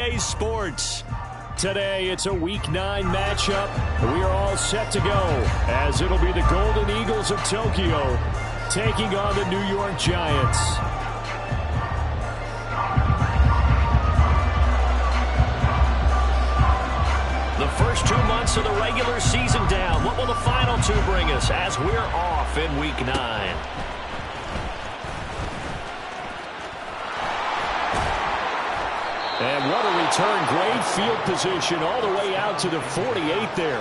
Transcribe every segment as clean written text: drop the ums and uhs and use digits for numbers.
today's sports. Today, it's a Week 9 matchup. We are all set to go, as it'll be the Golden Eagles of Tokyo taking on the New York Giants. The first 2 months of the regular season down. What will the final 2 bring us as we're off in Week 9? And what a return. Great field position all the way out to the 48 there.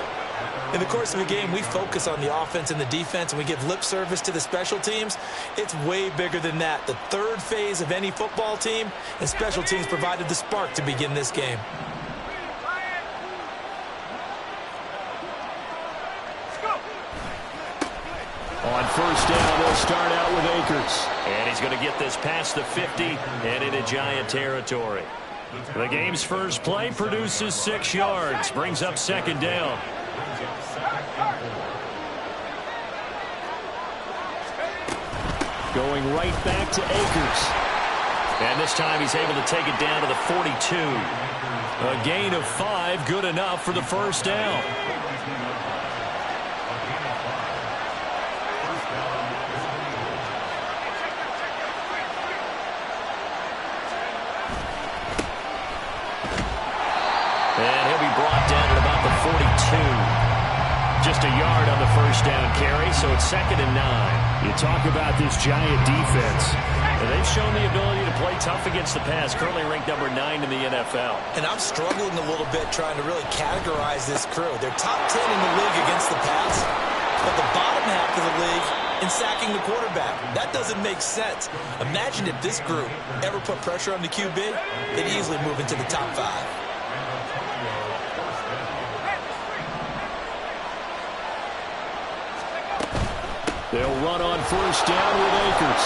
In the course of a game, we focus on the offense and the defense, and we give lip service to the special teams. It's way bigger than that. The third phase of any football team, and special teams provided the spark to begin this game. On first down, they'll start out with Akers. And he's going to get this past the 50 and into Giant territory. The game's first play produces 6 yards, brings up second down. Going right back to Akers. And this time he's able to take it down to the 42. A gain of 5, good enough for the first down. And he'll be brought down at about the 42. Just a yard on the first down carry, so it's 2nd and 9. You talk about this Giant defense. And they've shown the ability to play tough against the pass, currently ranked number 9 in the NFL. And I'm struggling a little bit trying to really categorize this crew. They're top 10 in the league against the pass, but the bottom half of the league in sacking the quarterback. That doesn't make sense. Imagine if this group ever put pressure on the QB, they'd easily move into the top 5. They'll run on first down with Akers.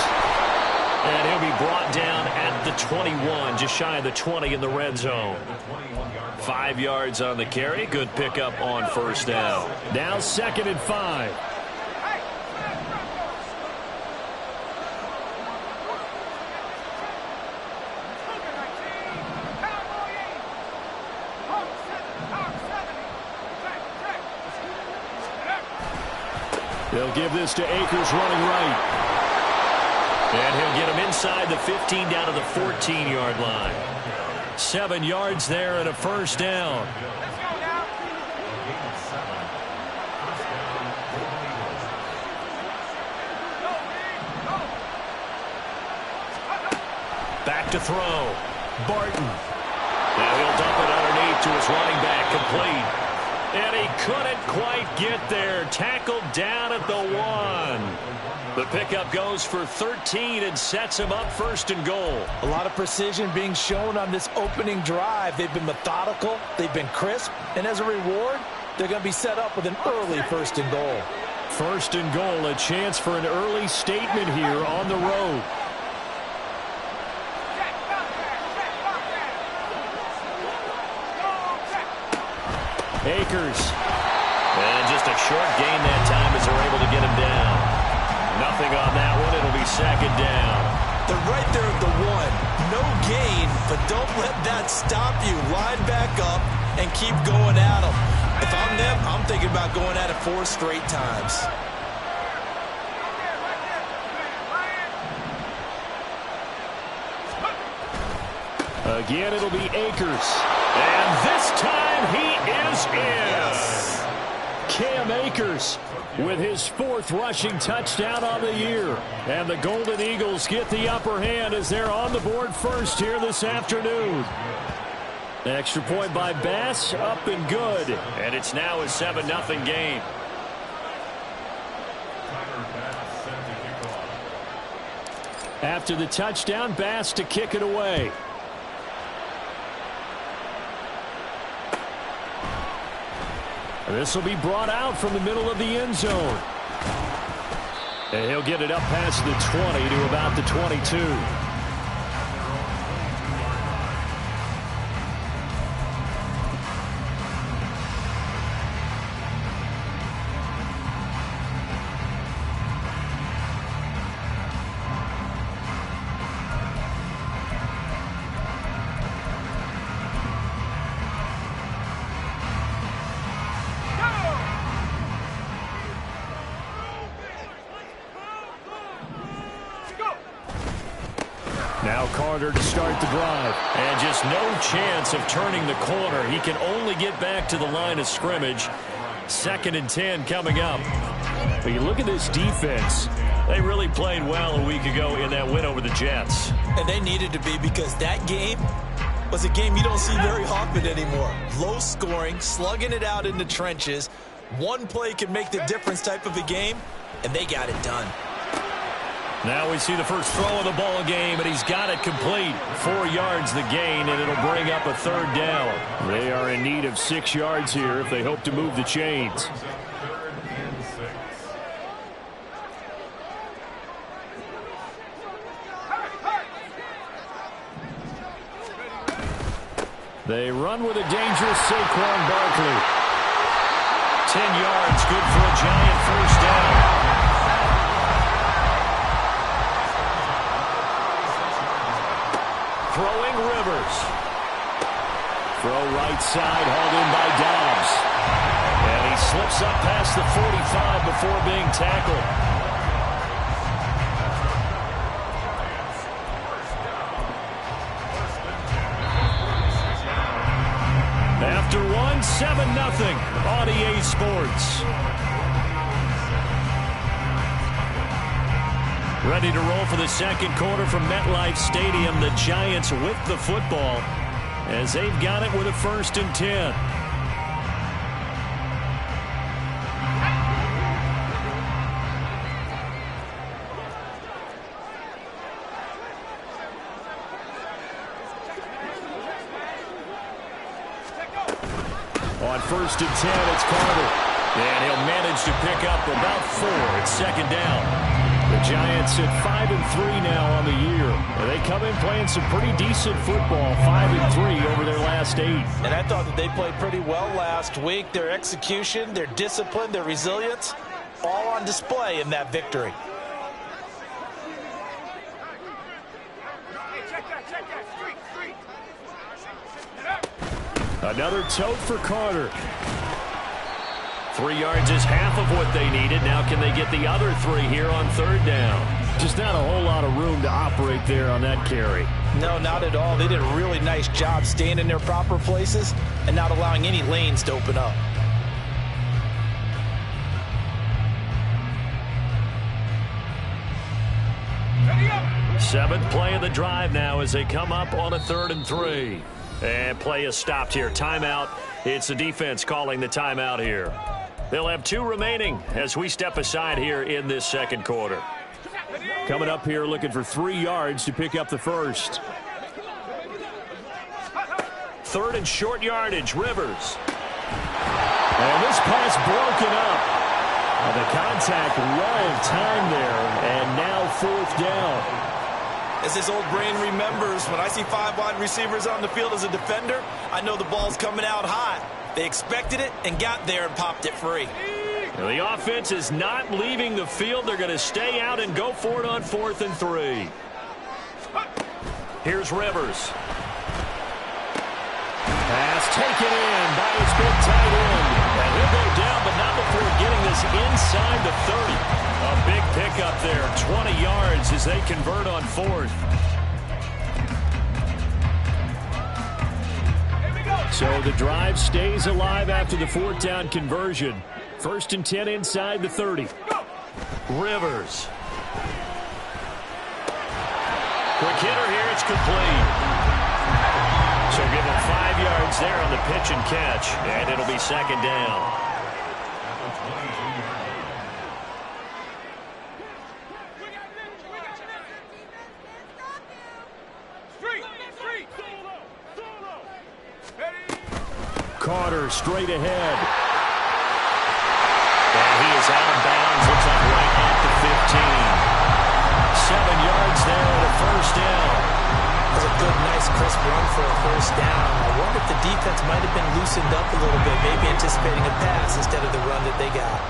And he'll be brought down at the 21, just shy of the 20 in the red zone. 5 yards on the carry. Good pickup on first down. Now 2nd and 5. They'll give this to Akers running right. And he'll get him inside the 15 down to the 14-yard line. 7 yards there and a first down. Back to throw. Barton. Now he'll dump it underneath to his running back, complete. And he couldn't quite get there. Tackled down at the 1. The pickup goes for 13 and sets him up 1st and goal. A lot of precision being shown on this opening drive. They've been methodical. They've been crisp. And as a reward, they're going to be set up with an early 1st and goal. 1st and goal, a chance for an early statement here on the road. Akers. And just a short gain that time as they're able to get him down. Nothing on that one. It'll be 2nd down. They're right there at the 1. No gain, but don't let that stop you. Line back up and keep going at them. If I'm them, I'm thinking about going at it 4 straight times. Again, it'll be Akers. And this time he is in. Yes. Cam Akers with his 4th rushing touchdown on the year. And the Golden Eagles get the upper hand as they're on the board first here this afternoon. Extra point by Bass, up and good. And it's now a 7-0 game. After the touchdown, Bass to kick it away. This will be brought out from the middle of the end zone. And he'll get it up past the 20 to about the 22. quarter to start the drive. And just no chance of turning the corner. He can only get back to the line of scrimmage. 2nd and 10 coming up. But you look at this defense. They really played well a week ago in that win over the Jets. And they needed to be, because that game was a game you don't see very often anymore. Low scoring, slugging it out in the trenches. One play can make the difference type of a game, and they got it done. Now we see the first throw of the ball game, and he's got it complete. 4 yards the gain, and it'll bring up a 3rd down. They are in need of 6 yards here if they hope to move the chains. They run with a dangerous Saquon Barkley. 10 yards, good for a giant first down. Throwing Rivers. Throw right side, hauled in by Dobbs. And he slips up past the 45 before being tackled. After 7-0 on EA Sports. Ready to roll for the 2nd quarter from MetLife Stadium. The Giants with the football as they've got it with a 1st and 10. On 1st and 10, it's Carter. And he'll manage to pick up about 4. It's 2nd down. The Giants at 5-3 now on the year. And they come in playing some pretty decent football, 5-3 over their last 8. And I thought that they played pretty well last week. Their execution, their discipline, their resilience, all on display in that victory. Another tote for Carter. 3 yards is half of what they needed. Now can they get the other 3 here on 3rd down? Just not a whole lot of room to operate there on that carry. No, not at all. They did a really nice job staying in their proper places and not allowing any lanes to open up. Seventh play of the drive now as they come up on a 3rd and 3. And play is stopped here. Timeout. It's the defense calling the timeout here. They'll have 2 remaining as we step aside here in this 2nd quarter. Coming up here looking for 3 yards to pick up the 1st. 3rd and short yardage, Rivers. And this pass broken up. The contact right of time there, and now 4th down. As this old brain remembers, when I see 5 wide receivers on the field as a defender, I know the ball's coming out hot. They expected it and got there and popped it free. Now the offense is not leaving the field. They're going to stay out and go for it on 4th and 3. Here's Rivers. Pass taken in by his big tight end. And he'll go down, but not before getting this inside the 30. A big pickup there, 20 yards as they convert on 4th. So the drive stays alive after the 4th down conversion. 1st and 10 inside the 30. Rivers. Quick hitter here, it's complete. So give him 5 yards there on the pitch and catch, and it'll be 2nd down. Carter straight ahead. And he is out of bounds. Looks like right at the 15. 7 yards there at a 1st down. That was a good, nice, crisp run for a 1st down. I wonder if the defense might have been loosened up a little bit, maybe anticipating a pass instead of the run that they got.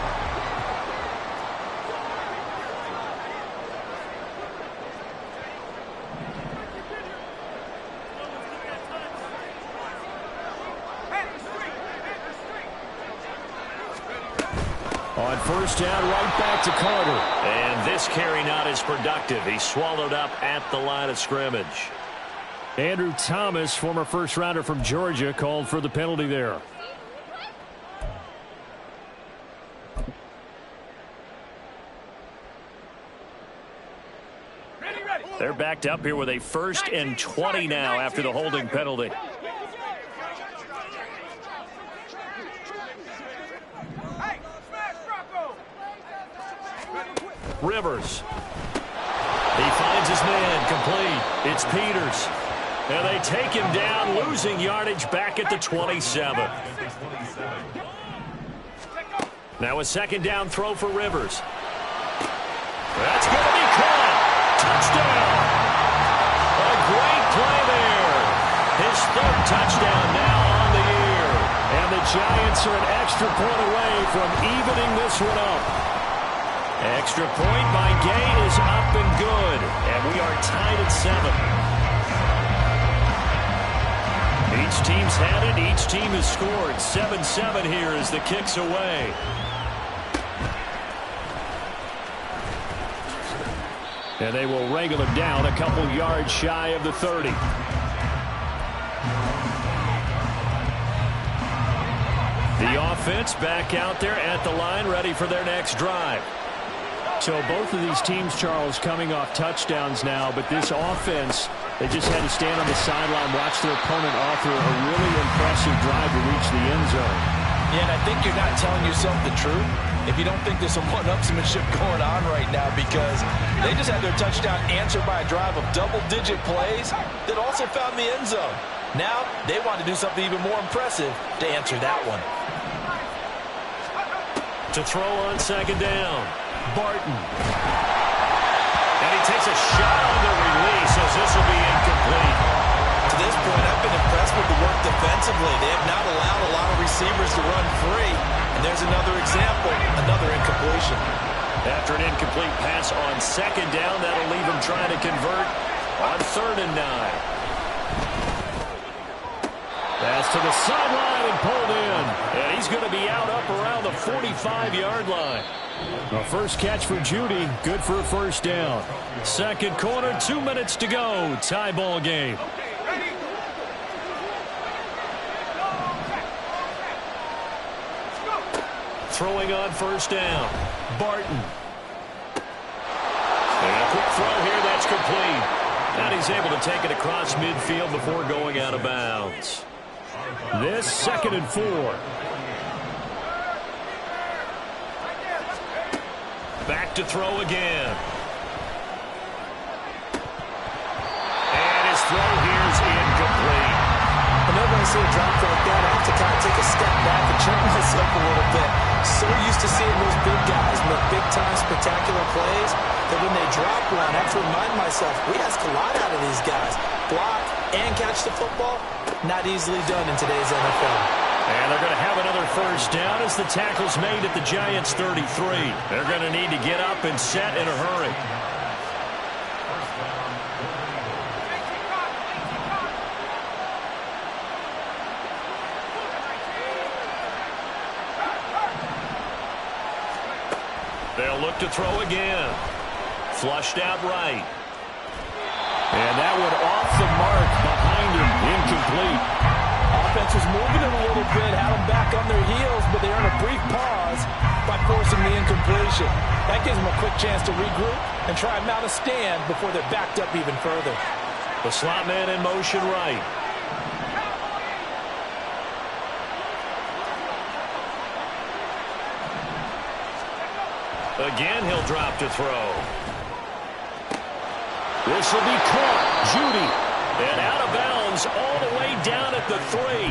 On 1st down, right back to Carter. And this carry not as productive. He's swallowed up at the line of scrimmage. Andrew Thomas, former first-rounder from Georgia, called for the penalty there. They're backed up here with a 1st and 20 now after the holding penalty. Rivers. He finds his man complete. It's Peters. And they take him down, losing yardage back at the 27. Now a 2nd down throw for Rivers. That's going to be caught. Touchdown. A great play there. His 3rd touchdown now on the year. And the Giants are an extra point away from evening this one up. Extra point by Gay is up and good. And we are tied at 7. Each team's had it. Each team has scored. 7-7 here as the kick's away. And they will wrangle him down a couple yards shy of the 30. The offense back out there at the line, ready for their next drive. So both of these teams, Charles, coming off touchdowns now, but this offense, they just had to stand on the sideline, watch their opponent offer a really impressive drive to reach the end zone. Yeah, and I think you're not telling yourself the truth if you don't think there's some one-upsmanship going on right now, because they just had their touchdown answered by a drive of double-digit plays that also found the end zone. Now they want to do something even more impressive to answer that one. To throw on 2nd down. Barton. And he takes a shot on the release as this will be incomplete. To this point, I've been impressed with the work defensively. They have not allowed a lot of receivers to run free. And there's another example, another incompletion. After an incomplete pass on 2nd down, that'll leave him trying to convert on 3rd and 9. Pass to the sideline and pulled in. And he's going to be out up around the 45-yard line. The first catch for Judy, good for a 1st down. 2nd quarter, 2 minutes to go. Tie ball game. Throwing on 1st down. Barton. And a quick throw here, that's complete. And he's able to take it across midfield before going out of bounds. This 2nd and 4. Back to throw again. And his throw here is incomplete. Whenever I see a drop like that, I have to kind of take a step back and check myself a little bit. So used to seeing those big guys make big-time spectacular plays that when they drop one, I have to remind myself, we ask a lot out of these guys. Block and catch the football, not easily done in today's NFL. And they're going to have another 1st down as the tackle's made at the Giants' 33. They're going to need to get up and set in a hurry. They'll look to throw again. Flushed out right. And that one off the mark behind him. Incomplete. Offense was moving it a little bit, had them back on their heels, but they earned a brief pause by forcing the incompletion. That gives them a quick chance to regroup and try and mount a stand before they're backed up even further. The slot man in motion right. Again, he'll drop to throw. This will be caught. Judy. And out of bounds all the way down at the 3.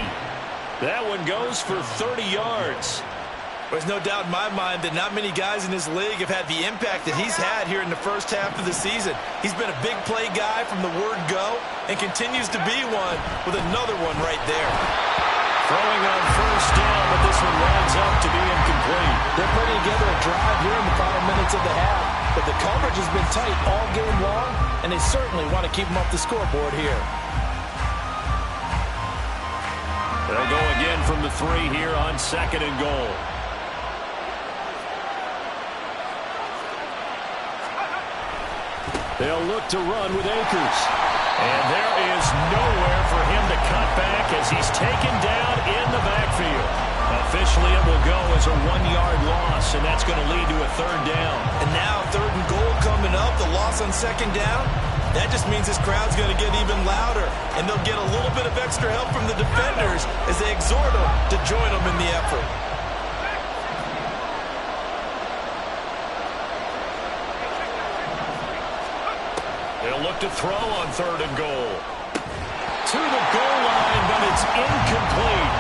That one goes for 30 yards. There's no doubt in my mind that not many guys in this league have had the impact that he's had here in the first half of the season. He's been a big play guy from the word go and continues to be one with another one right there. Throwing on 1st down, but this one winds up to be incomplete. They're putting together a drive here in the final minutes of the half, but the coverage has been tight all game long, and they certainly want to keep them off the scoreboard here. They'll go again from the 3 here on 2nd and goal. They'll look to run with Akers. And there is nowhere for him to cut back as he's taken down in the backfield. Officially, it will go as a 1-yard loss, and that's going to lead to a 3rd down. And now 3rd and goal coming up, the loss on 2nd down. That just means this crowd's going to get even louder, and they'll get a little bit of extra help from the defenders as they exhort them to join them in the effort. They'll look to throw on 3rd and goal. To the goal line, but it's incomplete.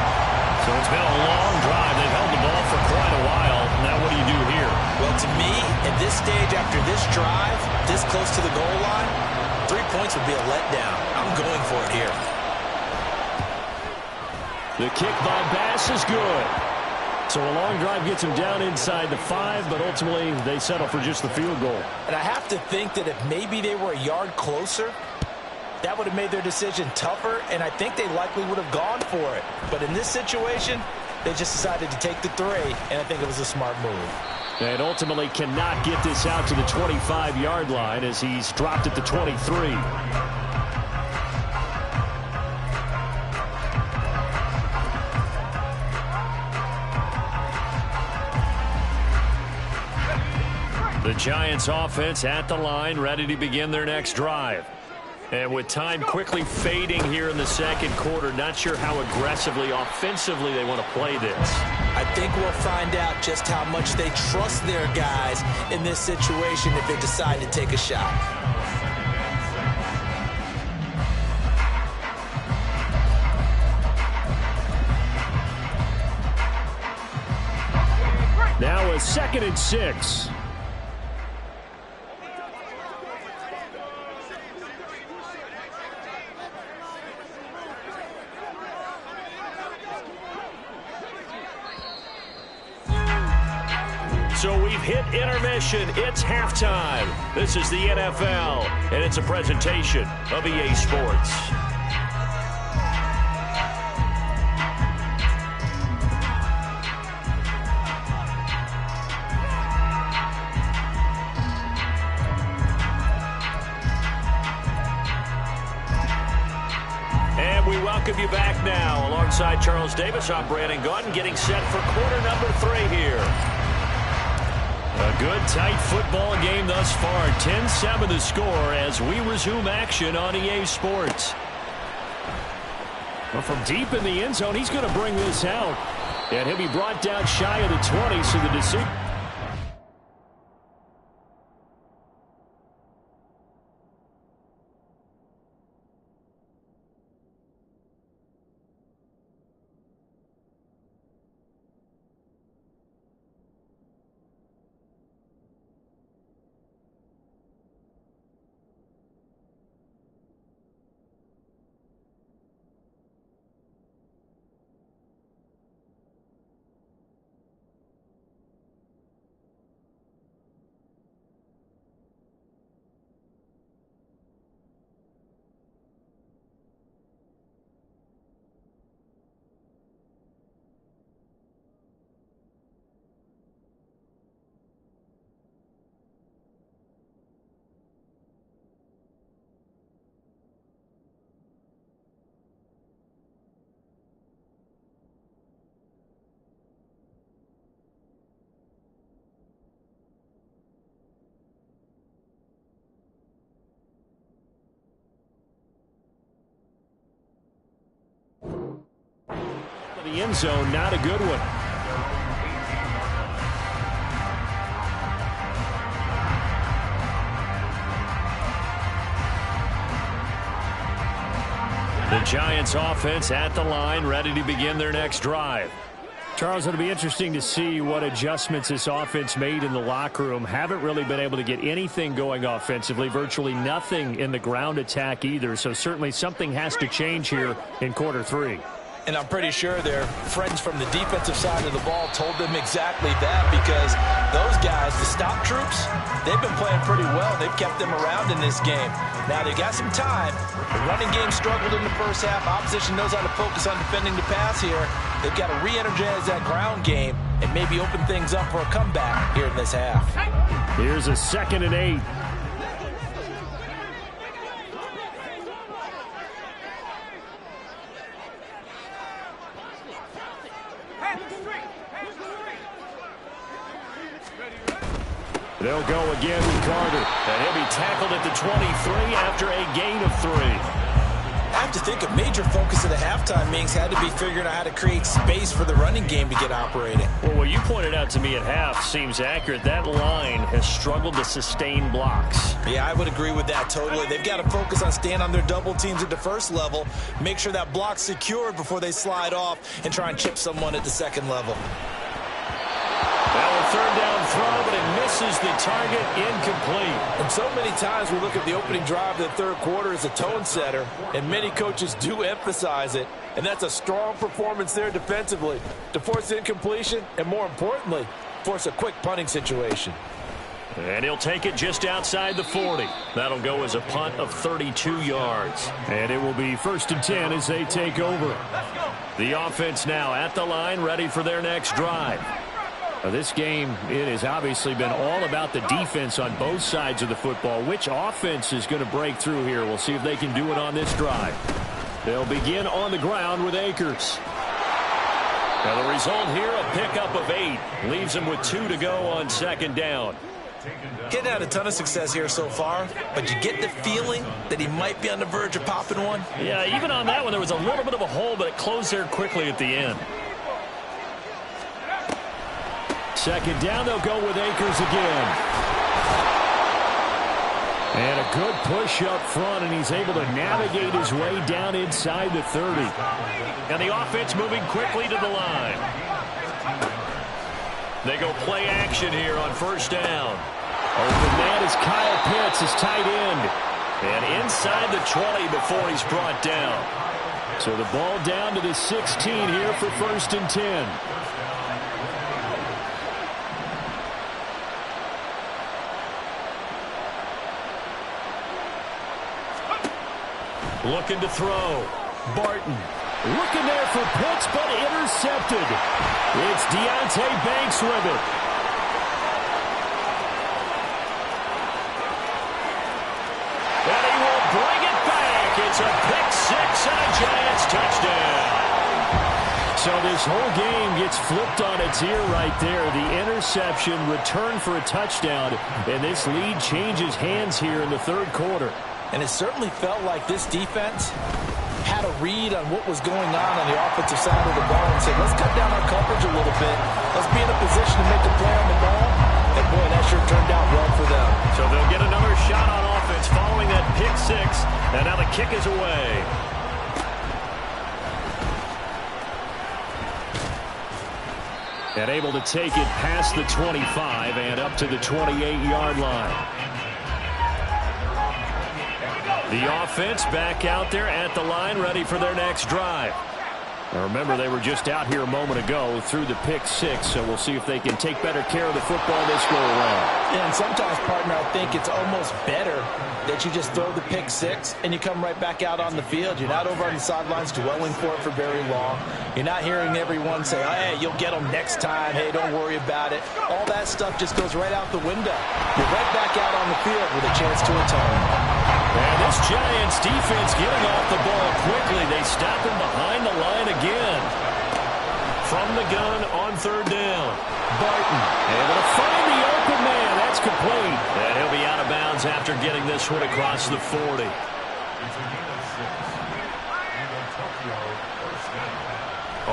So it's been a long drive. They've held the ball for quite a while. Now what do you do here? Well, to me, at this stage after this drive, this close to the goal line, 3 points would be a letdown. I'm going for it here. The kick by Bass is good. So a long drive gets them down inside the 5, but ultimately they settle for just the field goal. And I have to think that if maybe they were a yard closer, that would have made their decision tougher, and I think they likely would have gone for it. But in this situation, they just decided to take the 3, and I think it was a smart move. And ultimately cannot get this out to the 25-yard line as he's dropped at the 23. The Giants offense at the line, ready to begin their next drive. And with time quickly fading here in the 2nd quarter, not sure how aggressively, offensively they want to play this. I think we'll find out just how much they trust their guys in this situation if they decide to take a shot. Now a 2nd and 6. So we've hit intermission. It's halftime. This is the NFL, and it's a presentation of EA Sports. And we welcome you back now. Alongside Charles Davis, I'm Brandon Gaudin, getting set for quarter number 3 here. A good, tight football game thus far. 10-7 the score as we resume action on EA Sports. Well, from deep in the end zone, he's going to bring this out. And he'll be brought down shy of the 20, so the decision. The end zone, not a good one. The Giants offense at the line, ready to begin their next drive. Charles, it'll be interesting to see what adjustments this offense made in the locker room. Haven't really been able to get anything going offensively, virtually nothing in the ground attack either. So certainly something has to change here in quarter 3. And I'm pretty sure their friends from the defensive side of the ball told them exactly that, because those guys, the stop troops, they've been playing pretty well. They've kept them around in this game. Now they've got some time. The running game struggled in the first half. Opposition knows how to focus on defending the pass here. They've got to re-energize that ground game and maybe open things up for a comeback here in this half. Here's a 2nd and 8. They'll go again with Carter. And he'll be tackled at the 23 after a gain of 3. I have to think a major focus of the halftime meetings had to be figuring out how to create space for the running game to get operating. Well, what you pointed out to me at half seems accurate. That line has struggled to sustain blocks. Yeah, I would agree with that totally. They've got to focus on staying on their double teams at the first level, make sure that block's secured before they slide off and try and chip someone at the second level. Now a third down throw, but it misses the target, incomplete. And so many times we look at the opening drive of the third quarter as a tone setter, and many coaches do emphasize it, and that's a strong performance there defensively to force incompletion and, more importantly, force a quick punting situation. And he'll take it just outside the 40. That'll go as a punt of 32 yards. And it will be 1st and 10 as they take over. The offense now at the line, ready for their next drive. This game, it has obviously been all about the defense on both sides of the football. Which offense is going to break through here? We'll see if they can do it on this drive. They'll begin on the ground with Akers. Now the result here, a pickup of 8. Leaves them with 2 to go on second down. Getting had a ton of success here so far, but you get the feeling that he might be on the verge of popping one. Yeah, even on that one, there was a little bit of a hole, but it closed there quickly at the end. Second down, they'll go with Akers again. And a good push up front, and he's able to navigate his way down inside the 30. And the offense moving quickly to the line. They go play action here on first down. Open man is Kyle Pitts, his tight end. And inside the 20 before he's brought down. So the ball down to the 16 here for 1st and 10. Looking to throw. Barton. Looking there for Pitts, but intercepted. It's Deonte Banks with it. And he will bring it back. It's a pick 6 and a Giants touchdown. So this whole game gets flipped on its ear right there. The interception, return for a touchdown, and this lead changes hands here in the third quarter. And it certainly felt like this defense had a read on what was going on the offensive side of the ball and said, let's cut down our coverage a little bit. Let's be in a position to make a play on the ball. And, boy, that sure turned out well for them. So they'll get another shot on offense following that pick 6. And now the kick is away. And able to take it past the 25 and up to the 28-yard line. The offense back out there at the line, ready for their next drive. Now remember, they were just out here a moment ago through the pick 6, so we'll see if they can take better care of the football this go around. Yeah, and sometimes, partner, I think it's almost better that you just throw the pick 6 and you come right back out on the field. You're not over on the sidelines dwelling for it for very long. You're not hearing everyone say, oh, hey, you'll get them next time. Hey, don't worry about it. All that stuff just goes right out the window. You're right back out on the field with a chance to atone. And this Giants defense getting off the ball quickly. They stop him behind the line again. From the gun on third down. Barton able to find the open man. That's complete. And he'll be out of bounds after getting this one across the 40.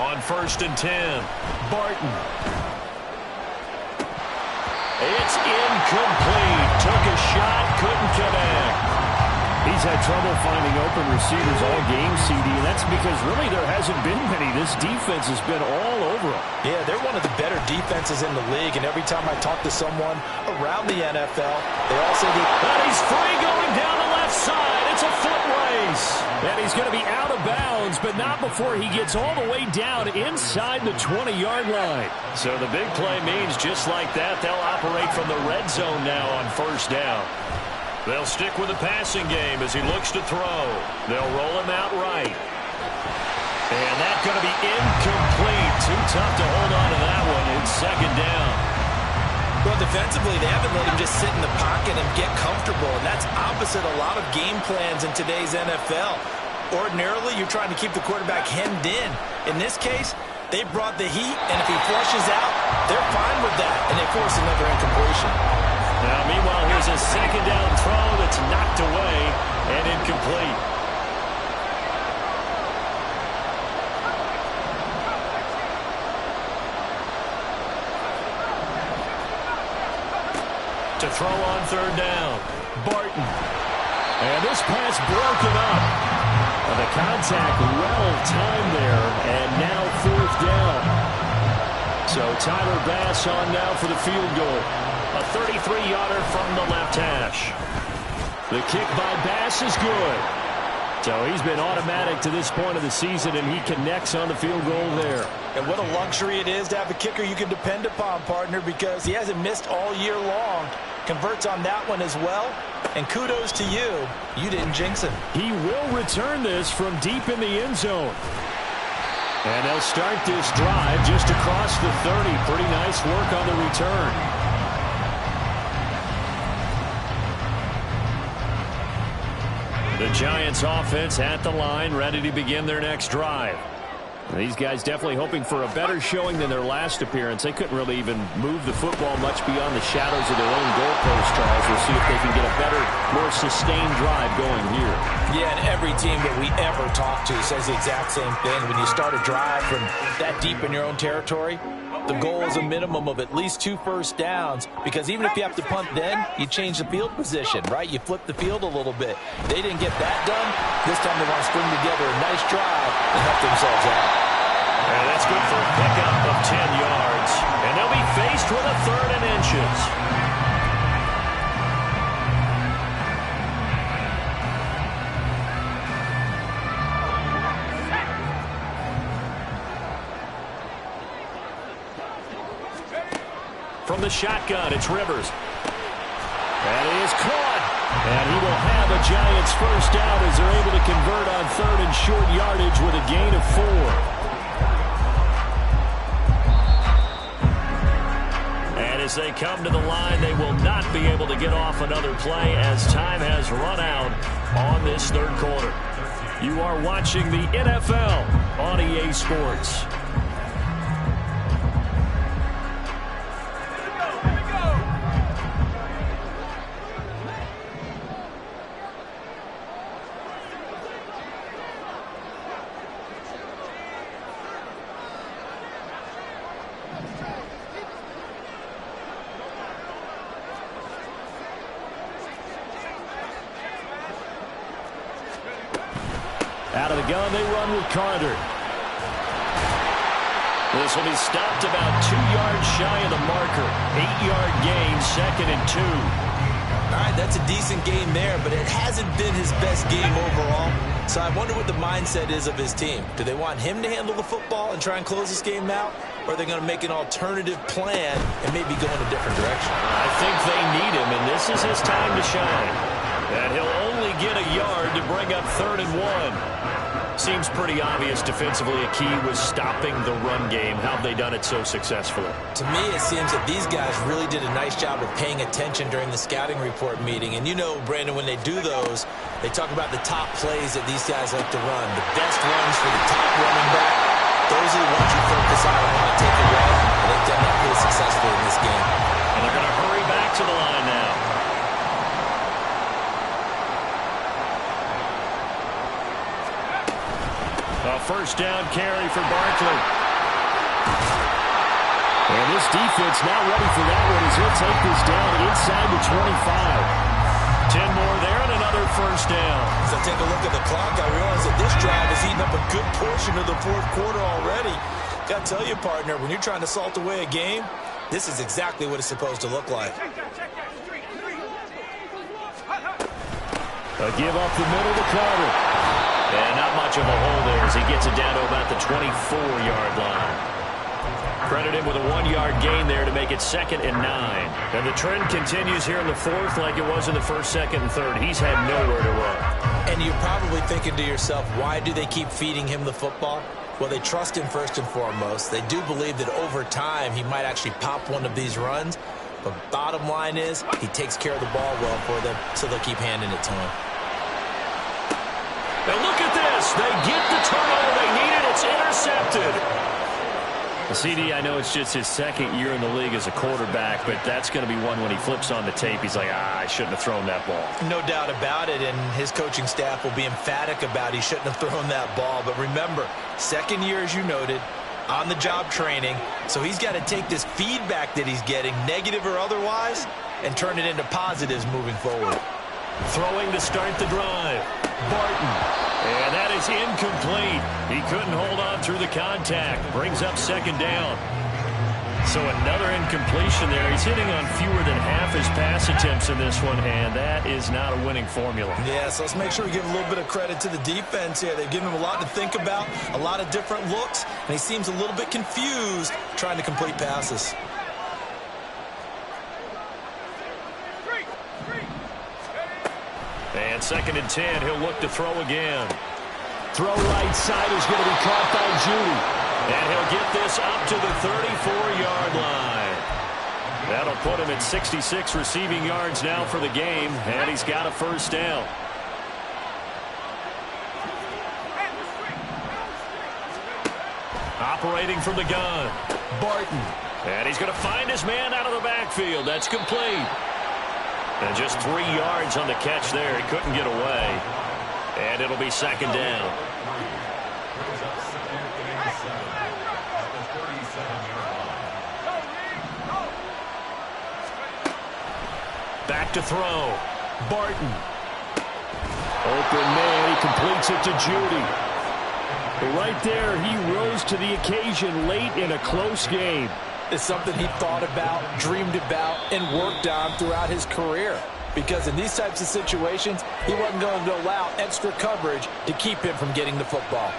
On 1st and 10. Barton. It's incomplete. Took a shot, couldn't connect. He's had trouble finding open receivers all game, CD, and that's because really there hasn't been many. This defense has been all over them. Yeah, they're one of the better defenses in the league, and every time I talk to someone around the NFL, they all say that he's free going down the left side. It's a foot race. And he's going to be out of bounds, but not before he gets all the way down inside the 20-yard line. So the big play means just like that, they'll operate from the red zone now on first down. They'll stick with the passing game as he looks to throw. They'll roll him out right. And that's going to be incomplete. Too tough to hold on to that one. It's second down. Well, defensively, they haven't let him just sit in the pocket and get comfortable, and that's opposite a lot of game plans in today's NFL. Ordinarily, you're trying to keep the quarterback hemmed in. In this case, They brought the heat, and if he flushes out, they're fine with that, and they force another incompletion. Now, meanwhile, here's a second down throw that's knocked away and incomplete. To throw on third down, Barton. And this pass broken up. And the contact well timed there, and now fourth down. So Tyler Bass on now for the field goal. A 33-yarder from the left hash. The kick by Bass is good. So he's been automatic to this point of the season, and he connects on the field goal there. And what a luxury it is to have a kicker you can depend upon, partner, because he hasn't missed all year long. Converts on that one as well. And kudos to you. You didn't jinx him. He will return this from deep in the end zone. And they'll start this drive just across the 30. Pretty nice work on the return. The Giants offense at the line, ready to begin their next drive. These guys definitely hoping for a better showing than their last appearance. They couldn't really even move the football much beyond the shadows of their own goalpost, Charles. We'll see if they can get a better, more sustained drive going here. Yeah, and every team that we ever talk to says the exact same thing. When you start a drive from that deep in your own territory, the goal is a minimum of at least 2 first downs, because even if you have to punt then, you change the field position, right? You flip the field a little bit. They didn't get that done. This time they want to string together a nice drive and help themselves out. And that's good for a pickup of 10 yards. And they'll be faced with a 3rd and inches. From the shotgun, it's Rivers. And he is caught. And he will have a Giants first down as they're able to convert on 3rd and short yardage with a gain of 4. And as they come to the line, they will not be able to get off another play as time has run out on this 3rd quarter. You are watching the NFL on EA Sports. Out of the gun, they run with Carter. This will be stopped about 2 yards shy of the marker. 8-yard gain, 2nd and 2. All right, that's a decent game there, but it hasn't been his best game overall. So I wonder what the mindset is of his team. Do they want him to handle the football and try and close this game out? Or are they going to make an alternative plan and maybe go in a different direction? I think they need him, and this is his time to shine. And he'll only get a yard to bring up 3rd and 1. Seems pretty obvious defensively a key was stopping the run game. How have they done it so successfully? To me, it seems that these guys really did a nice job of paying attention during the scouting report meeting. And you know, Brandon, when they do those, they talk about the top plays that these guys like to run. The best runs for the top running back, those are the ones you focus on and want to take away. And they've done that pretty successfully in this game. And they're going to hurry back to the line now. A first down carry for Barkley. And this defense now ready for that one as he'll take this down inside the 25. 10 more there and another first down. As I take a look at the clock, I realize that this drive has eaten up a good portion of the 4th quarter already. Got to tell you, partner, when you're trying to salt away a game, this is exactly what it's supposed to look like. A give up the middle to Carter. And not much of a hole there as he gets it down to about the 24-yard line. Credit him with a 1-yard gain there to make it 2nd and 9. And the trend continues here in the 4th like it was in the 1st, 2nd, and 3rd. He's had nowhere to run. And you're probably thinking to yourself, why do they keep feeding him the football? Well, they trust him first and foremost. They do believe that over time he might actually pop one of these runs. But bottom line is he takes care of the ball well for them, so they'll keep handing it to him. Now look at this. They get the turnover they needed. It's intercepted. CD, I know it's just his second year in the league as a quarterback, but that's going to be one when he flips on the tape, he's like, I shouldn't have thrown that ball. No doubt about it, and his coaching staff will be emphatic about he shouldn't have thrown that ball. But remember, second year, as you noted, on-the-job training, so he's got to take this feedback that he's getting, negative or otherwise, and turn it into positives moving forward. Throwing to start the drive. Barton. And that is incomplete. He couldn't hold on through the contact. Brings up second down. So another incompletion there. He's hitting on fewer than half his pass attempts in this one, and that is not a winning formula. Yeah, so let's make sure we give a little bit of credit to the defense here. They've given him a lot to think about, a lot of different looks, and he seems a little bit confused trying to complete passes. And 2nd and 10, he'll look to throw again. Throw right side is going to be caught by Judy. And he'll get this up to the 34-yard line. That'll put him at 66 receiving yards now for the game, and he's got a first down. Operating from the gun, Barton. And he's going to find his man out of the backfield. That's complete. And just 3 yards on the catch there. He couldn't get away. And it'll be second down. Back to throw. Barton. Open man. He completes it to Judy. Right there, he rose to the occasion late in a close game. It's something he thought about, dreamed about, and worked on throughout his career. Because in these types of situations, he wasn't going to allow extra coverage to keep him from getting the football.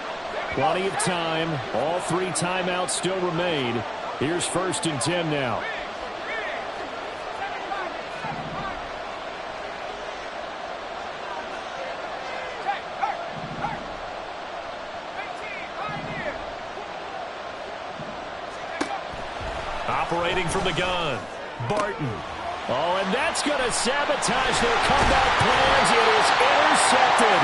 Plenty of time. All 3 timeouts still remain. Here's 1st and 10 now. Operating from the gun, Barton. Oh, and that's going to sabotage their comeback plans. It is intercepted.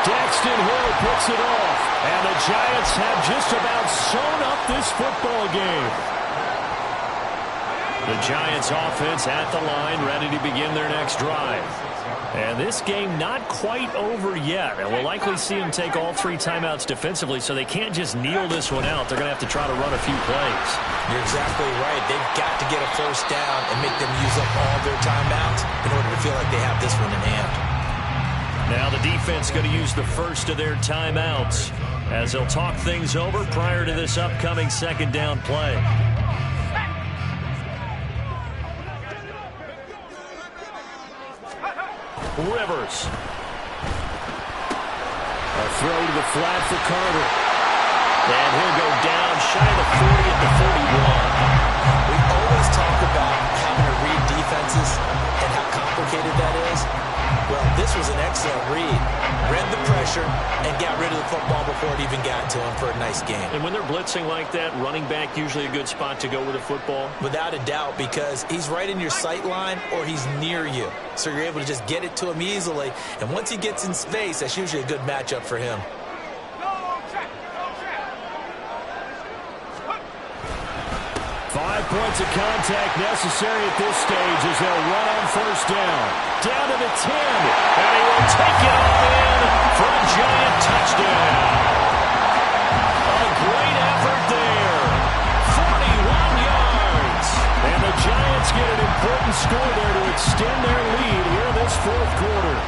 Daxton Hill picks it off. And the Giants have just about sewn up this football game. The Giants offense at the line, ready to begin their next drive. And this game not quite over yet. And we'll likely see them take all 3 timeouts defensively, so they can't just kneel this one out. They're going to have to try to run a few plays. You're exactly right. They've got to get a first down and make them use up all their timeouts in order to feel like they have this one in hand. Now the defense going to use the first of their timeouts as they'll talk things over prior to this upcoming second down play. Rivers. A throw to the flat for Carter. And he'll go down shy of the 40 at the 41. We always talk about having to read defenses and how complicated that is. Well, this was an excellent read. Read the pressure and got rid of the football before it even got to him for a nice game. And when they're blitzing like that, running back usually a good spot to go with the football? Without a doubt, because he's right in your sight line or he's near you. So you're able to just get it to him easily. And once he gets in space, that's usually a good matchup for him. 5 points of contact necessary at this stage as they'll run on first down. Down to the 10, and he will take it all in for a Giant touchdown. A great effort there. 41 yards. And the Giants get an important score there to extend their lead here in this 4th quarter.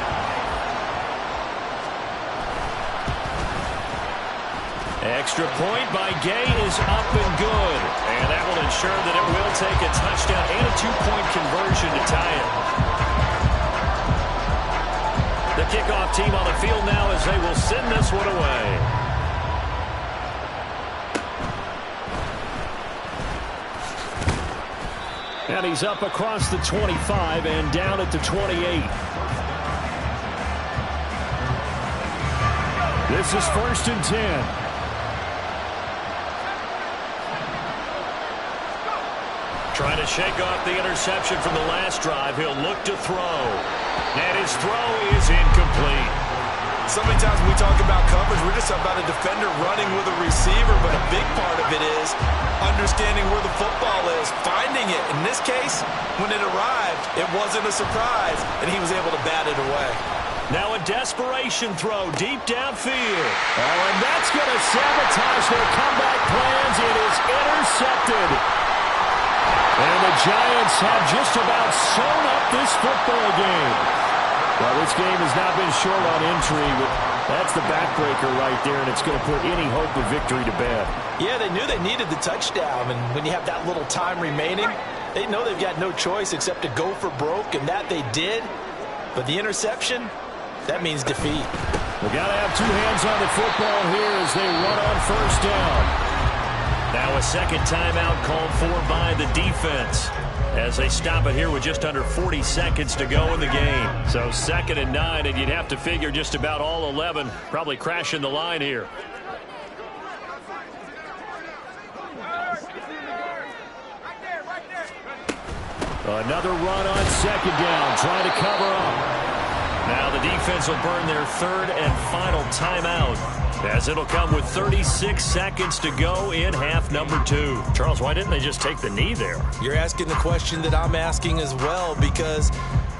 Extra point by Gay is up and good. And that will ensure that it will take a touchdown and a 2-point conversion to tie it. The kickoff team on the field now as they will send this one away. And he's up across the 25 and down at the 28. This is 1st and 10. Trying to shake off the interception from the last drive. He'll look to throw. And his throw is incomplete. So many times when we talk about coverage, we're just about a defender running with a receiver, but a big part of it is understanding where the football is, finding it. In this case, when it arrived, it wasn't a surprise, and he was able to bat it away. Now a desperation throw deep downfield. Oh, and that's going to sabotage their comeback plans. It is intercepted. And the Giants have just about sewn up this football game. Well, this game has not been short on intrigue, but that's the backbreaker right there, and it's going to put any hope of victory to bed. Yeah, they knew they needed the touchdown, and when you have that little time remaining, they know they've got no choice except to go for broke, and that they did. But the interception, that means defeat. We got to have two hands on the football here as they run on first down. Now a second timeout called for by the defense as they stop it here with just under 40 seconds to go in the game. So 2nd and 9, and you'd have to figure just about all 11 probably crashing the line here. Another run on 2nd down, trying to cover up. Now the defense will burn their 3rd and final timeout as it'll come with 36 seconds to go in half number 2. Charles, why didn't they just take the knee there? You're asking the question that I'm asking as well, because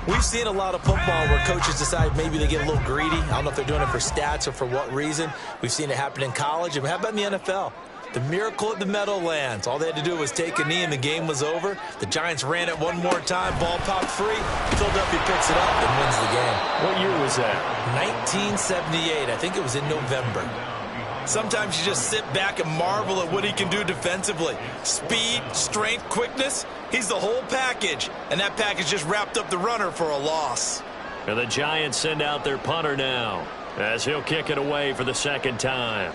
we've seen a lot of football where coaches decide maybe they get a little greedy. I don't know if they're doing it for stats or for what reason. We've seen it happen in college. And how about in the NFL? The miracle at the Meadowlands. All they had to do was take a knee and the game was over. The Giants ran it one more time. Ball popped free. Philadelphia picks it up and wins the game. What year was that? 1978. I think it was in November. Sometimes you just sit back and marvel at what he can do defensively. Speed, strength, quickness. He's the whole package. And that package just wrapped up the runner for a loss. And the Giants send out their punter now as he'll kick it away for the 2nd time.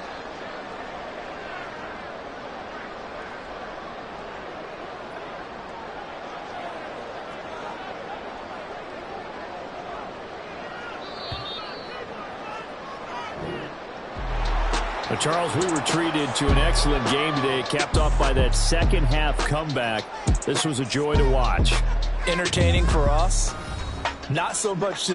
Well, Charles, we were treated to an excellent game today, capped off by that second half comeback. This was a joy to watch. Entertaining for us. Not so much